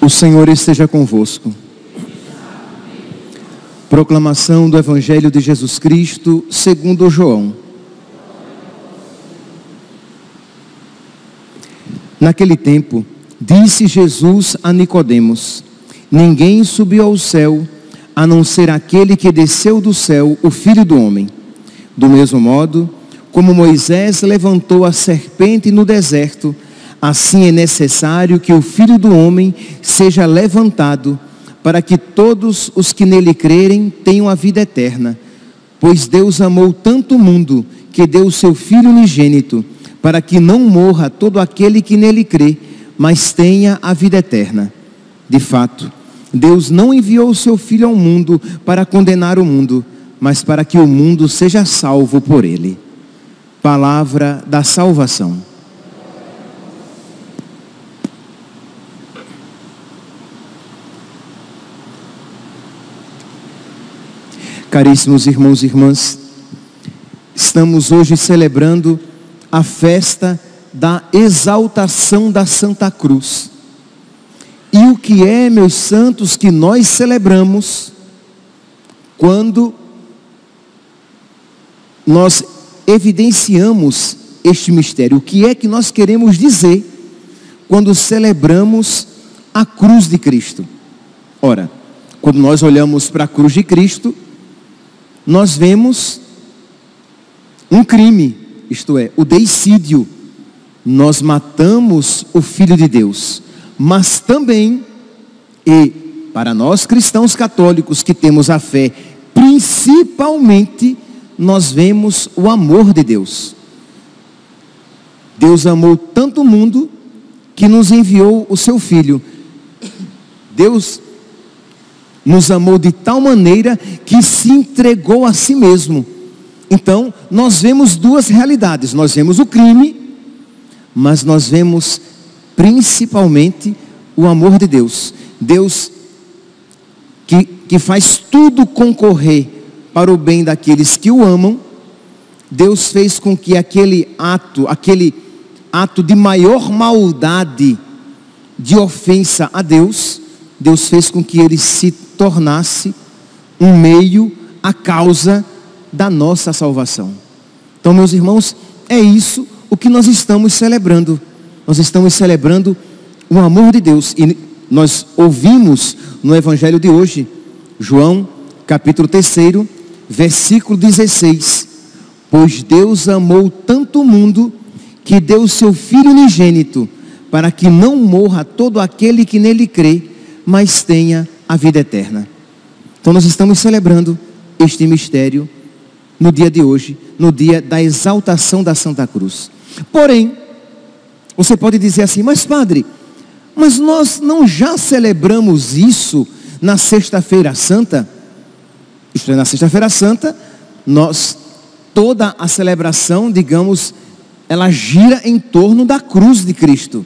O Senhor esteja convosco. Proclamação do Evangelho de Jesus Cristo segundo João. Naquele tempo, disse Jesus a Nicodemos: ninguém subiu ao céu, a não ser aquele que desceu do céu, o Filho do Homem. Do mesmo modo, como Moisés levantou a serpente no deserto, assim é necessário que o Filho do Homem seja levantado, para que todos os que nele crerem tenham a vida eterna. Pois Deus amou tanto o mundo, que deu o seu Filho unigênito, para que não morra todo aquele que nele crê, mas tenha a vida eterna. De fato, Deus não enviou o seu Filho ao mundo para condenar o mundo, mas para que o mundo seja salvo por ele. Palavra da salvação. Caríssimos irmãos e irmãs, estamos hoje celebrando a festa da exaltação da Santa Cruz. E o que é, meus santos, que nós celebramos quando nós evidenciamos este mistério? O que é que nós queremos dizer quando celebramos a cruz de Cristo? Ora, quando nós olhamos para a cruz de Cristo, nós vemos um crime, isto é, o deicídio. Nós matamos o Filho de Deus. Mas também, e para nós cristãos católicos que temos a fé, principalmente, nós vemos o amor de Deus. Deus amou tanto o mundo que nos enviou o seu Filho. Deus nos amou de tal maneira que se entregou a si mesmo. Então, nós vemos duas realidades. Nós vemos o crime, mas nós vemos principalmente o amor de Deus. Deus que faz tudo concorrer para o bem daqueles que o amam. Deus fez com que aquele ato de maior maldade, de ofensa a Deus, Deus fez com que ele se tornasse um meio, a causa da nossa salvação. Então, meus irmãos, é isso o que nós estamos celebrando. Nós estamos celebrando o amor de Deus. E nós ouvimos no Evangelho de hoje, João, capítulo 3, versículo 16. Pois Deus amou tanto o mundo, que deu o seu Filho unigênito, para que não morra todo aquele que nele crê, mas tenha a vida eterna. Então nós estamos celebrando este mistério no dia de hoje, no dia da exaltação da Santa Cruz. Porém, você pode dizer assim: mas padre, mas nós não já celebramos isso na Sexta-feira Santa? Isto é, na Sexta-feira Santa, toda a celebração, digamos, ela gira em torno da cruz de Cristo,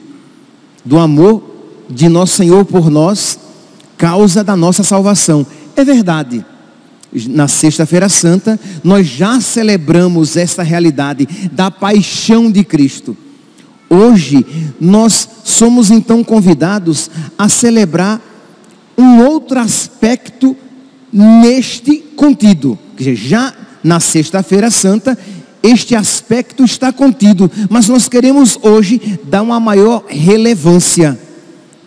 do amor de nosso Senhor por nós, causa da nossa salvação. É verdade, na Sexta-feira Santa nós já celebramos esta realidade da paixão de Cristo. Hoje nós somos então convidados a celebrar um outro aspecto neste contido. Já na Sexta-feira Santa este aspecto está contido, mas nós queremos hoje dar uma maior relevância.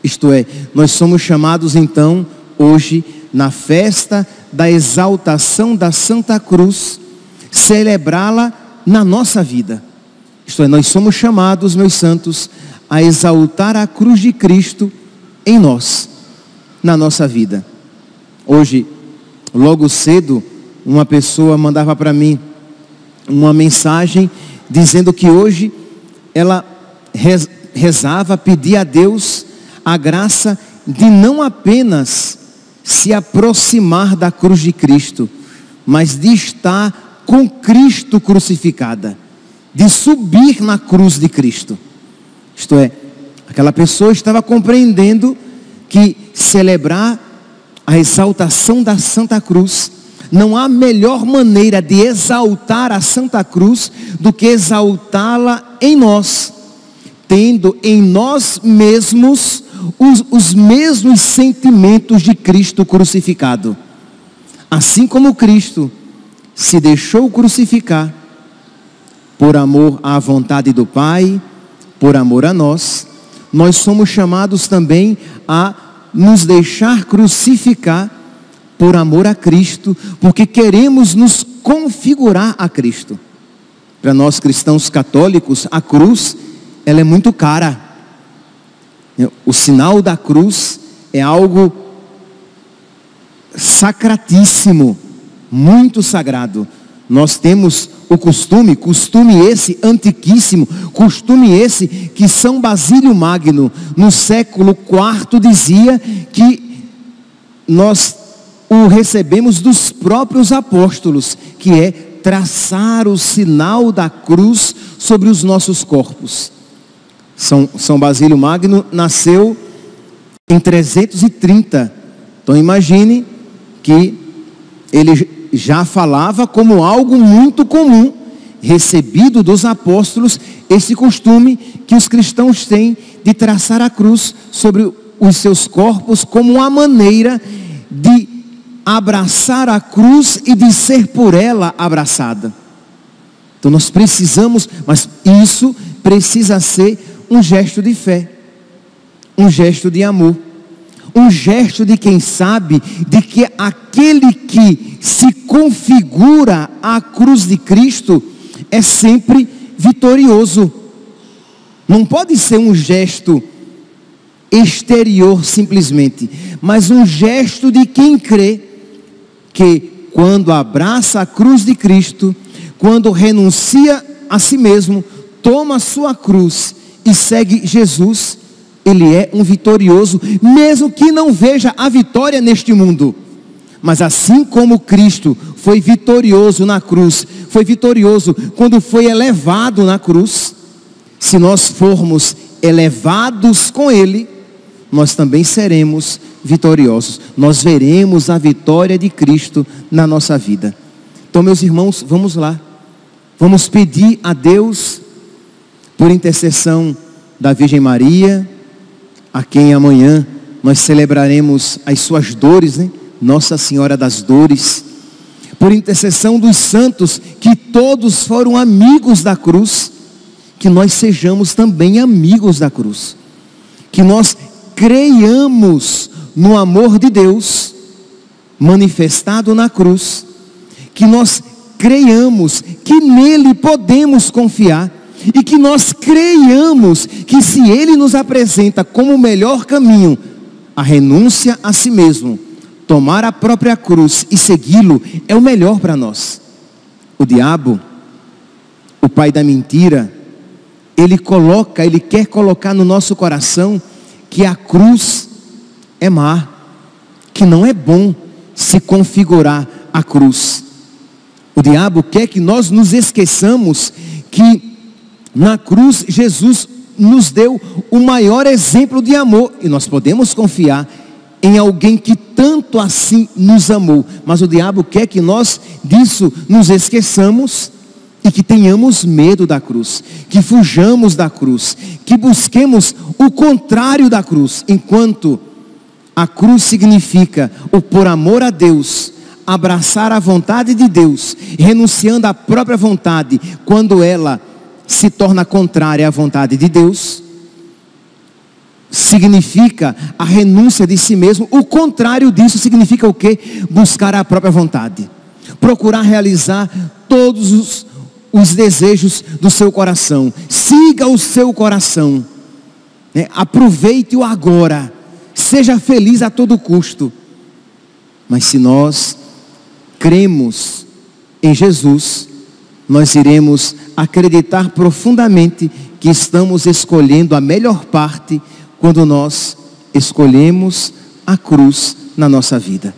Isto é, nós somos chamados então, hoje, na festa da exaltação da Santa Cruz, celebrá-la na nossa vida. Isto é, nós somos chamados, meus santos, a exaltar a cruz de Cristo em nós, na nossa vida. Hoje, logo cedo, uma pessoa mandava para mim uma mensagem, dizendo que hoje ela rezava, pedia a Deus a graça de não apenas se aproximar da cruz de Cristo, mas de estar com Cristo crucificada, de subir na cruz de Cristo. Isto é, Aquela pessoa estava compreendendo que celebrar a exaltação da Santa Cruz, não há melhor maneira de exaltar a Santa Cruz do que exaltá-la em nós, tendo em nós mesmos os mesmos sentimentos de Cristo crucificado. Assim como Cristo se deixou crucificar por amor à vontade do Pai, por amor a nós, nós somos chamados também a nos deixar crucificar por amor a Cristo, porque queremos nos configurar a Cristo. Para nós cristãos católicos, a cruz, ela é muito cara. O sinal da cruz é algo sacratíssimo, muito sagrado. Nós temos o costume esse antiquíssimo, costume esse que São Basílio Magno, no século IV, dizia que nós o recebemos dos próprios apóstolos, que é traçar o sinal da cruz sobre os nossos corpos. São Basílio Magno nasceu em 330. Então imagine que ele já falava como algo muito comum, recebido dos apóstolos, esse costume que os cristãos têm de traçar a cruz sobre os seus corpos como uma maneira de abraçar a cruz e de ser por ela abraçada. Então nós precisamos, mas isso precisa ser um gesto de fé, um gesto de amor, um gesto de quem sabe de que aquele que se configura à cruz de Cristo é sempre vitorioso. Não pode ser um gesto exterior simplesmente, mas um gesto de quem crê que quando abraça a cruz de Cristo, quando renuncia a si mesmo, toma a sua cruz e segue Jesus, ele é um vitorioso, mesmo que não veja a vitória neste mundo. Mas assim como Cristo foi vitorioso na cruz, foi vitorioso quando foi elevado na cruz, se nós formos elevados com Ele, nós também seremos vitoriosos. Nós veremos a vitória de Cristo na nossa vida. Então, meus irmãos, vamos lá. Vamos pedir a Deus, por intercessão da Virgem Maria, a quem amanhã nós celebraremos as suas dores, né? Nossa Senhora das Dores, por intercessão dos santos, que todos foram amigos da cruz, que nós sejamos também amigos da cruz, que nós creiamos no amor de Deus manifestado na cruz, que nós creiamos que nele podemos confiar, e que nós creiamos que se Ele nos apresenta como o melhor caminho, a renúncia a si mesmo, tomar a própria cruz e segui-lo, é o melhor para nós. O diabo, o pai da mentira, ele quer colocar no nosso coração que a cruz é má, que não é bom se configurar a cruz. O diabo quer que nós nos esqueçamos que na cruz Jesus nos deu o maior exemplo de amor, e nós podemos confiar em alguém que tanto assim nos amou. Mas o diabo quer que nós disso nos esqueçamos e que tenhamos medo da cruz, que fujamos da cruz, que busquemos o contrário da cruz, enquanto a cruz significa o por amor a Deus, abraçar a vontade de Deus, renunciando à própria vontade, quando ela se torna contrária à vontade de Deus, significa a renúncia de si mesmo. O contrário disso significa o quê? Buscar a própria vontade, procurar realizar todos os desejos do seu coração. Siga o seu coração, né? Aproveite o agora, seja feliz a todo custo. Mas se nós cremos em Jesus, nós iremos acreditar profundamente que estamos escolhendo a melhor parte quando nós escolhemos a cruz na nossa vida.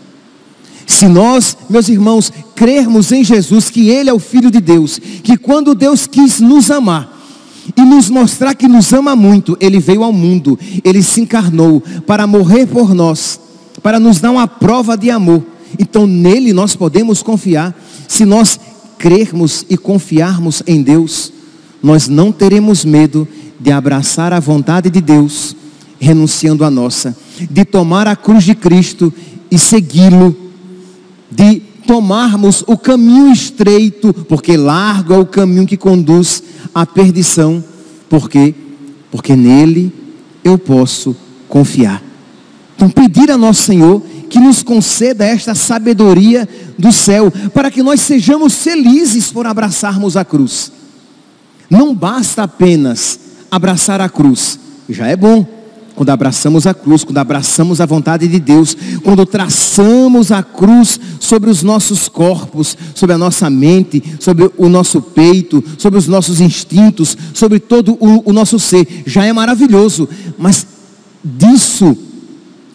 Se nós, meus irmãos, crermos em Jesus, que Ele é o Filho de Deus, que quando Deus quis nos amar, e nos mostrar que nos ama muito, Ele veio ao mundo, Ele se encarnou para morrer por nós, para nos dar uma prova de amor. Então nele nós podemos confiar. Se nós crermos e confiarmos em Deus, nós não teremos medo de abraçar a vontade de Deus, renunciando à nossa, de tomar a cruz de Cristo e segui-lo, de tomarmos o caminho estreito, porque largo é o caminho que conduz à perdição. Por quê? Porque nele eu posso confiar. Então pedir a nosso Senhor que nos conceda esta sabedoria do céu, para que nós sejamos felizes por abraçarmos a cruz. Não basta apenas abraçar a cruz, já é bom. Quando abraçamos a cruz, quando abraçamos a vontade de Deus, quando traçamos a cruz sobre os nossos corpos, sobre a nossa mente, sobre o nosso peito, sobre os nossos instintos, sobre todo o nosso ser, já é maravilhoso. Mas disso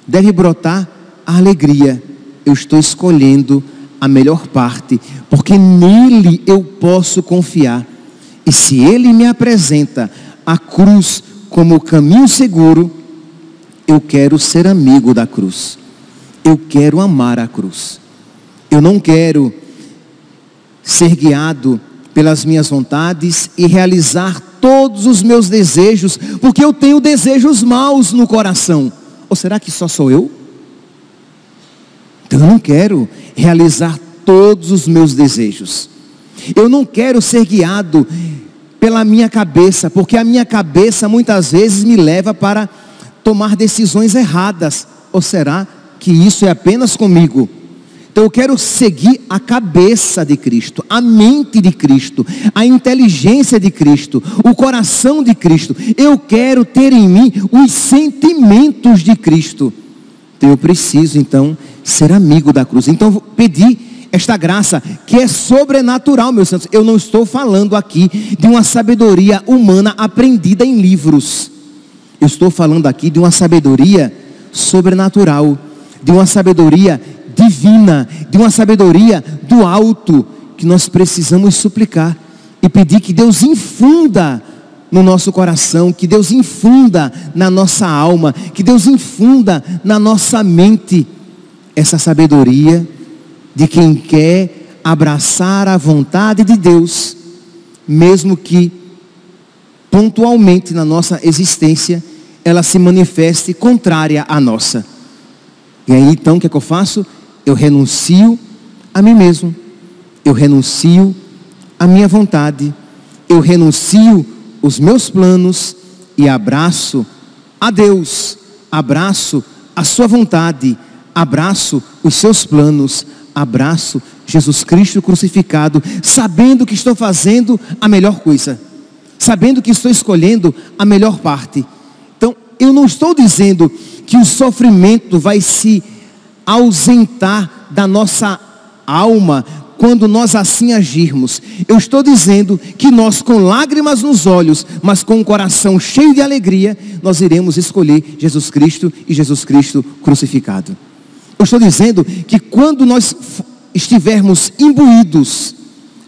deve brotar a alegria. Eu estou escolhendo a melhor parte, porque nele eu posso confiar. E se ele me apresenta a cruz como o caminho seguro, eu quero ser amigo da cruz. Eu quero amar a cruz. Eu não quero ser guiado pelas minhas vontades e realizar todos os meus desejos, porque eu tenho desejos maus no coração. Ou será que só sou eu? Então eu não quero realizar todos os meus desejos. Eu não quero ser guiado pela minha cabeça, porque a minha cabeça muitas vezes me leva para tomar decisões erradas. Ou será que isso é apenas comigo? Então eu quero seguir a cabeça de Cristo, a mente de Cristo, a inteligência de Cristo, o coração de Cristo. Eu quero ter em mim os sentimentos de Cristo. Então eu preciso então ser amigo da cruz. Então eu vou pedir esta graça que é sobrenatural, meus santos. Eu não estou falando aqui de uma sabedoria humana aprendida em livros. Eu estou falando aqui de uma sabedoria sobrenatural, de uma sabedoria divina, de uma sabedoria do alto, que nós precisamos suplicar e pedir que Deus infunda no nosso coração, que Deus infunda na nossa alma, que Deus infunda na nossa mente essa sabedoria de quem quer abraçar a vontade de Deus, mesmo que pontualmente na nossa existência ela se manifeste contrária à nossa. E aí então o que é que eu faço? Eu renuncio a mim mesmo, eu renuncio a minha vontade, eu renuncio os meus planos e abraço a Deus, abraço a sua vontade, abraço os seus planos, abraço Jesus Cristo crucificado, sabendo que estou fazendo a melhor coisa, sabendo que estou escolhendo a melhor parte. Então eu não estou dizendo que o sofrimento vai se ausentar da nossa alma quando nós assim agirmos. Eu estou dizendo que nós, com lágrimas nos olhos, mas com um coração cheio de alegria, nós iremos escolher Jesus Cristo e Jesus Cristo crucificado. Eu estou dizendo que quando nós estivermos imbuídos,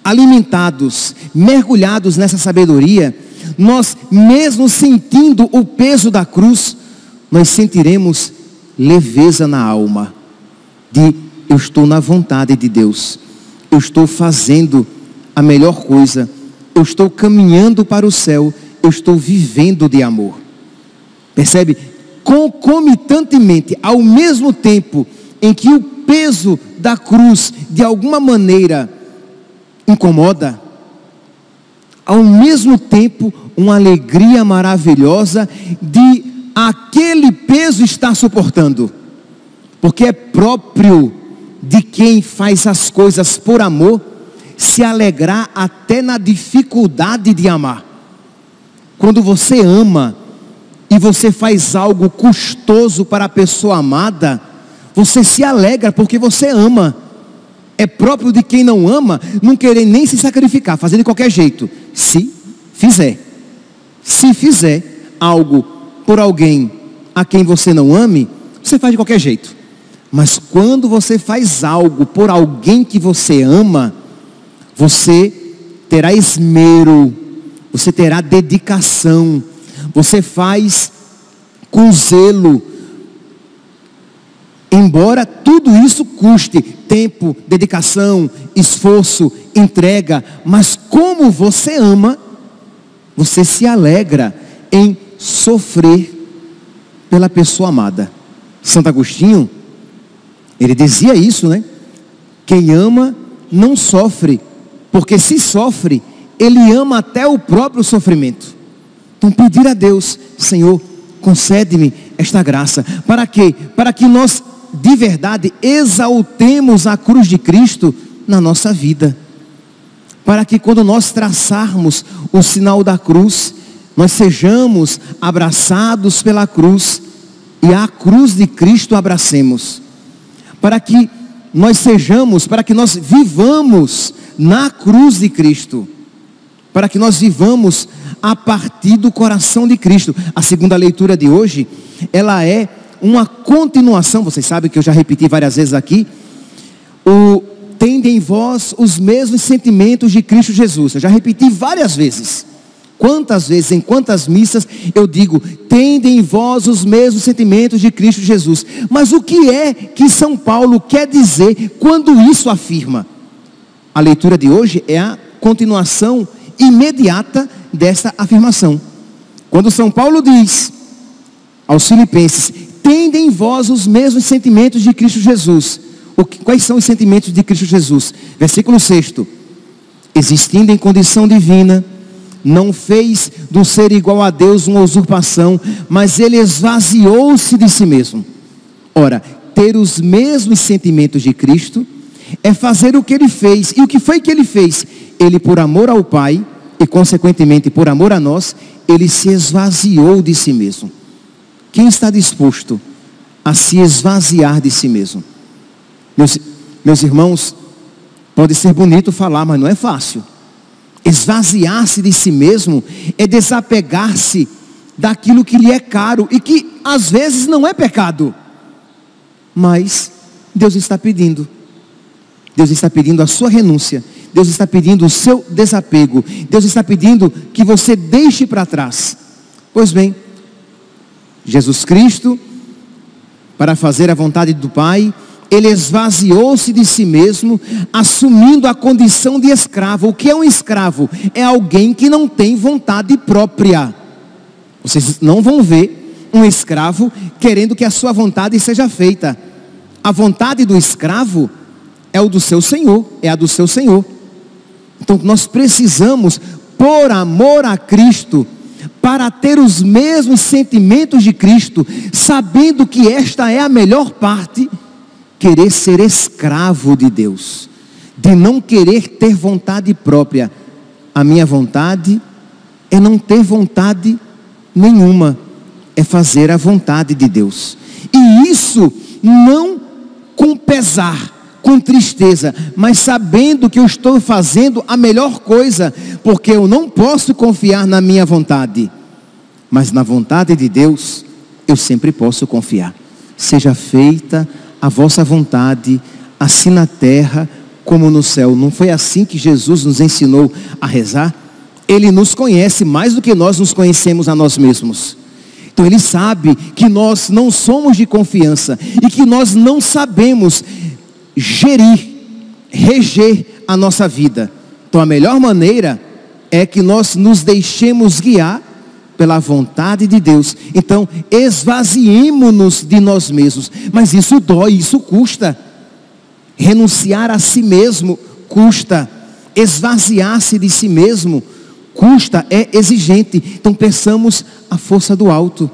alimentados, mergulhados nessa sabedoria, nós, mesmo sentindo o peso da cruz, nós sentiremos leveza na alma, de eu estou na vontade de Deus, eu estou fazendo a melhor coisa, eu estou caminhando para o céu, eu estou vivendo de amor. Percebe? Concomitantemente, ao mesmo tempo em que o peso da cruz de alguma maneira incomoda, ao mesmo tempo uma alegria maravilhosa de aquele peso estar suportando, porque é próprio de quem faz as coisas por amor se alegrar até na dificuldade de amar. Quando você ama e você faz algo custoso para a pessoa amada, você se alegra porque você ama. É próprio de quem não ama não querer nem se sacrificar, fazer de qualquer jeito. Se fizer algo por alguém a quem você não ame, você faz de qualquer jeito. Mas quando você faz algo por alguém que você ama, você terá esmero, você terá dedicação, você faz com zelo, embora tudo isso custe tempo, dedicação, esforço, entrega, mas como você ama, você se alegra em sofrer pela pessoa amada. Santo Agostinho, ele dizia isso, né? Quem ama não sofre, porque se sofre, ele ama até o próprio sofrimento. Então pedir a Deus: Senhor, concede-me esta graça. Para quê? Para que nós de verdade exaltemos a cruz de Cristo na nossa vida. Para que quando nós traçarmos o sinal da cruz, nós sejamos abraçados pela cruz e a cruz de Cristo abracemos. Para que nós vivamos na cruz de Cristo. Para que nós vivamos a partir do coração de Cristo. A segunda leitura de hoje, ela é uma continuação, vocês sabem que eu já repeti várias vezes aqui, tende em vós os mesmos sentimentos de Cristo Jesus. Eu já repeti várias vezes. Quantas vezes, em quantas missas eu digo, tende em vós os mesmos sentimentos de Cristo Jesus. Mas o que é que São Paulo quer dizer quando isso afirma? A leitura de hoje é a continuação imediata dessa afirmação. Quando São Paulo diz aos Filipenses: tende em vós os mesmos sentimentos de Cristo Jesus. Quais são os sentimentos de Cristo Jesus? Versículo 6: existindo em condição divina, não fez do ser igual a Deus uma usurpação, mas ele esvaziou-se de si mesmo. Ora, ter os mesmos sentimentos de Cristo é fazer o que ele fez. E o que foi que ele fez? Ele, por amor ao Pai e consequentemente por amor a nós, ele se esvaziou de si mesmo. Quem está disposto a se esvaziar de si mesmo? Meus irmãos, pode ser bonito falar, mas não é fácil. Esvaziar-se de si mesmo é desapegar-se daquilo que lhe é caro e que às vezes não é pecado, mas Deus está pedindo. Deus está pedindo a sua renúncia. Deus está pedindo o seu desapego. Deus está pedindo que você deixe para trás. Pois bem, Jesus Cristo, para fazer a vontade do Pai, ele esvaziou-se de si mesmo, assumindo a condição de escravo. O que é um escravo? É alguém que não tem vontade própria. Vocês não vão ver um escravo querendo que a sua vontade seja feita. A vontade do escravo é o do seu senhor, é a do seu senhor. Então nós precisamos, por amor a Cristo, para ter os mesmos sentimentos de Cristo, sabendo que esta é a melhor parte, querer ser escravo de Deus, de não querer ter vontade própria. A minha vontade é não ter vontade nenhuma, é fazer a vontade de Deus. E isso não com pesar, com tristeza, mas sabendo que eu estou fazendo a melhor coisa, porque eu não posso confiar na minha vontade, mas na vontade de Deus eu sempre posso confiar. Seja feita a vossa vontade, assim na terra como no céu. Não foi assim que Jesus nos ensinou a rezar? Ele nos conhece mais do que nós nos conhecemos a nós mesmos. Então ele sabe que nós não somos de confiança e que nós não sabemos reger a nossa vida. Então a melhor maneira é que nós nos deixemos guiar pela vontade de Deus. Então esvaziemos-nos de nós mesmos. Mas isso dói, isso custa. Renunciar a si mesmo custa. Esvaziar-se de si mesmo custa, é exigente. Então peçamos a força do alto.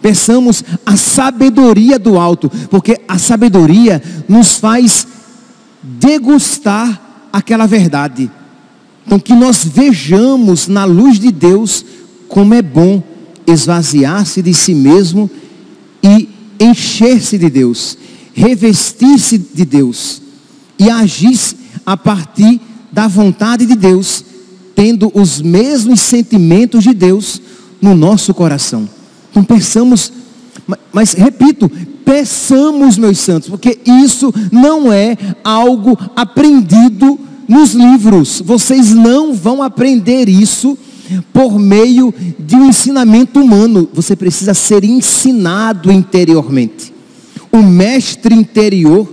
Peçamos a sabedoria do alto, porque a sabedoria nos faz degustar aquela verdade. Então que nós vejamos na luz de Deus como é bom esvaziar-se de si mesmo e encher-se de Deus, revestir-se de Deus e agir a partir da vontade de Deus, tendo os mesmos sentimentos de Deus no nosso coração. Então peçamos, mas repito, peçamos, meus santos, porque isso não é algo aprendido nos livros. Vocês não vão aprender isso por meio de um ensinamento humano. Você precisa ser ensinado interiormente. O mestre interior,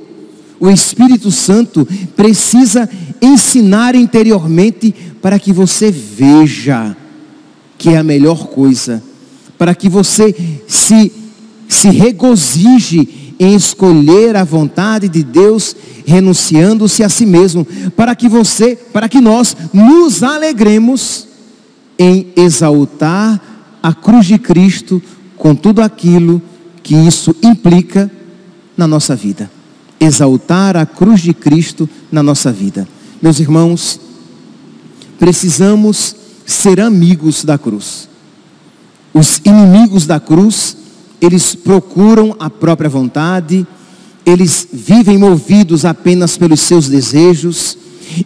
o Espírito Santo, precisa ensinar interiormente para que você veja que é a melhor coisa, para que você se regozije em escolher a vontade de Deus, renunciando-se a si mesmo, para que nós nos alegremos em exaltar a cruz de Cristo com tudo aquilo que isso implica na nossa vida. Exaltar a cruz de Cristo na nossa vida. Meus irmãos, precisamos ser amigos da cruz. Os inimigos da cruz, eles procuram a própria vontade, eles vivem movidos apenas pelos seus desejos,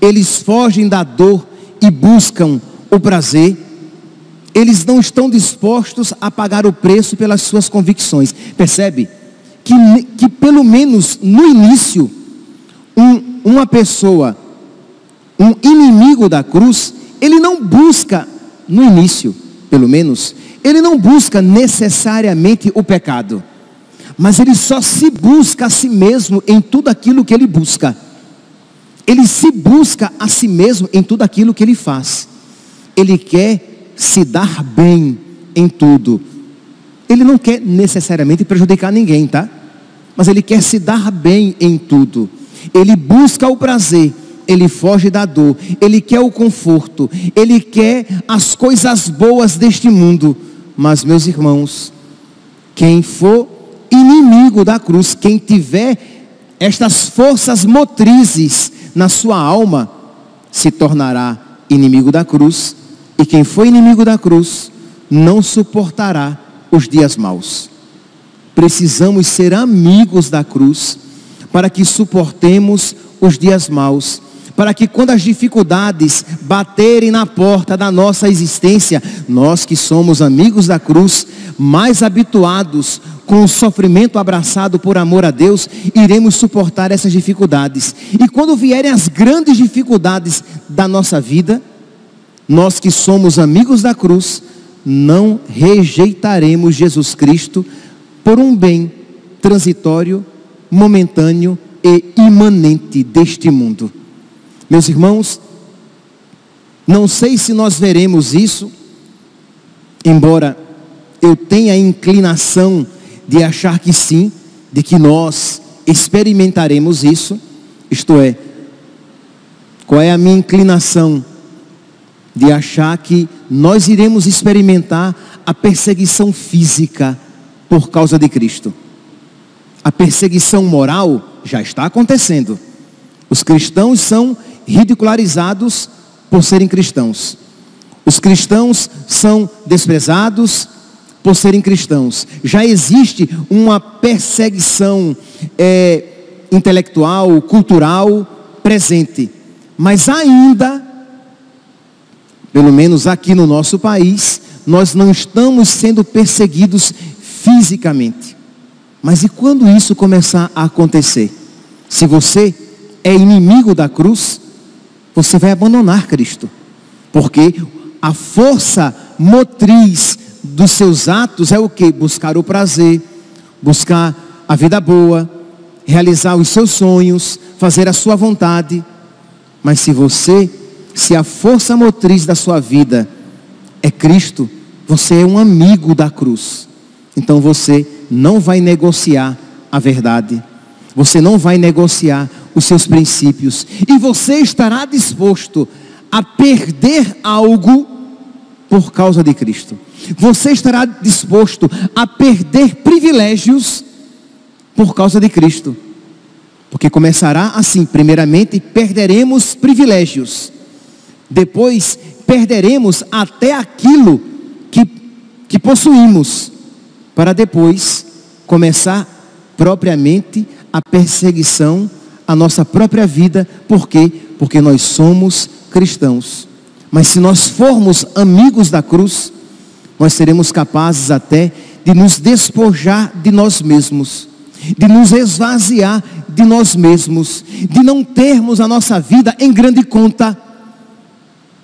eles fogem da dor e buscam o prazer, eles não estão dispostos a pagar o preço pelas suas convicções. Percebe? Que pelo menos no início, uma pessoa, um inimigo da cruz, ele não busca, no início, pelo menos, ele não busca necessariamente o pecado, mas ele só se busca a si mesmo em tudo aquilo que ele busca. Ele se busca a si mesmo em tudo aquilo que ele faz. Ele quer se dar bem em tudo. Ele não quer necessariamente prejudicar ninguém, tá? Mas ele quer se dar bem em tudo. Ele busca o prazer, ele foge da dor, ele quer o conforto, ele quer as coisas boas deste mundo. Mas, meus irmãos, quem for inimigo da cruz, quem tiver estas forças motrizes na sua alma, se tornará inimigo da cruz. E quem for inimigo da cruz não suportará os dias maus. Precisamos ser amigos da cruz para que suportemos os dias maus, para que quando as dificuldades baterem na porta da nossa existência, nós que somos amigos da cruz, mais habituados com o sofrimento abraçado por amor a Deus, iremos suportar essas dificuldades. E quando vierem as grandes dificuldades da nossa vida, nós que somos amigos da cruz, não rejeitaremos Jesus Cristo por um bem transitório, momentâneo e imanente deste mundo. Meus irmãos, não sei se nós veremos isso, embora eu tenha a inclinação de achar que sim, de que nós experimentaremos isso. Isto é, qual é a minha inclinação? De achar que nós iremos experimentar a perseguição física por causa de Cristo. A perseguição moral já está acontecendo. Os cristãos são ridicularizados por serem cristãos. Os cristãos são desprezados por serem cristãos. Já existe uma perseguição intelectual, cultural presente. Mas ainda, pelo menos aqui no nosso país, nós não estamos sendo perseguidos fisicamente. Mas e quando isso começar a acontecer? Se você é inimigo da cruz, você vai abandonar Cristo. Porque a força motriz dos seus atos é o quê? Buscar o prazer, buscar a vida boa, realizar os seus sonhos, fazer a sua vontade. Mas se a força motriz da sua vida é Cristo, você é um amigo da cruz. Então você não vai negociar a verdade, você não vai negociar os seus princípios, e você estará disposto a perder algo por causa de Cristo. Você estará disposto a perder privilégios por causa de Cristo. Porque começará assim: primeiramente perderemos privilégios, depois perderemos até aquilo que possuímos, para depois começar propriamente a perseguição à nossa própria vida. Por quê? Porque nós somos cristãos. Mas se nós formos amigos da cruz, nós seremos capazes até de nos despojar de nós mesmos, de nos esvaziar de nós mesmos, de não termos a nossa vida em grande conta.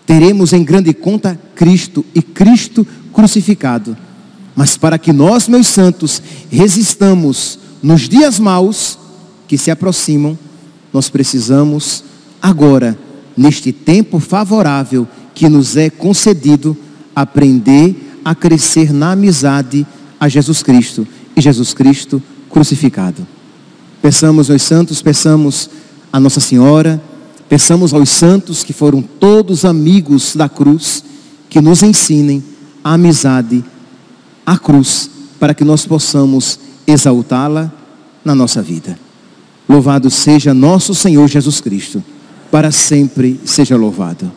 teremos em grande conta Cristo e Cristo crucificado. Mas para que nós, meus santos, resistamos nos dias maus que se aproximam, nós precisamos agora, neste tempo favorável que nos é concedido, aprender a crescer na amizade a Jesus Cristo e Jesus Cristo crucificado. Peçamos aos santos, peçamos a Nossa Senhora, peçamos aos santos que foram todos amigos da cruz, que nos ensinem a amizade à cruz, para que nós possamos exaltá-la na nossa vida. Louvado seja nosso Senhor Jesus Cristo, para sempre seja louvado.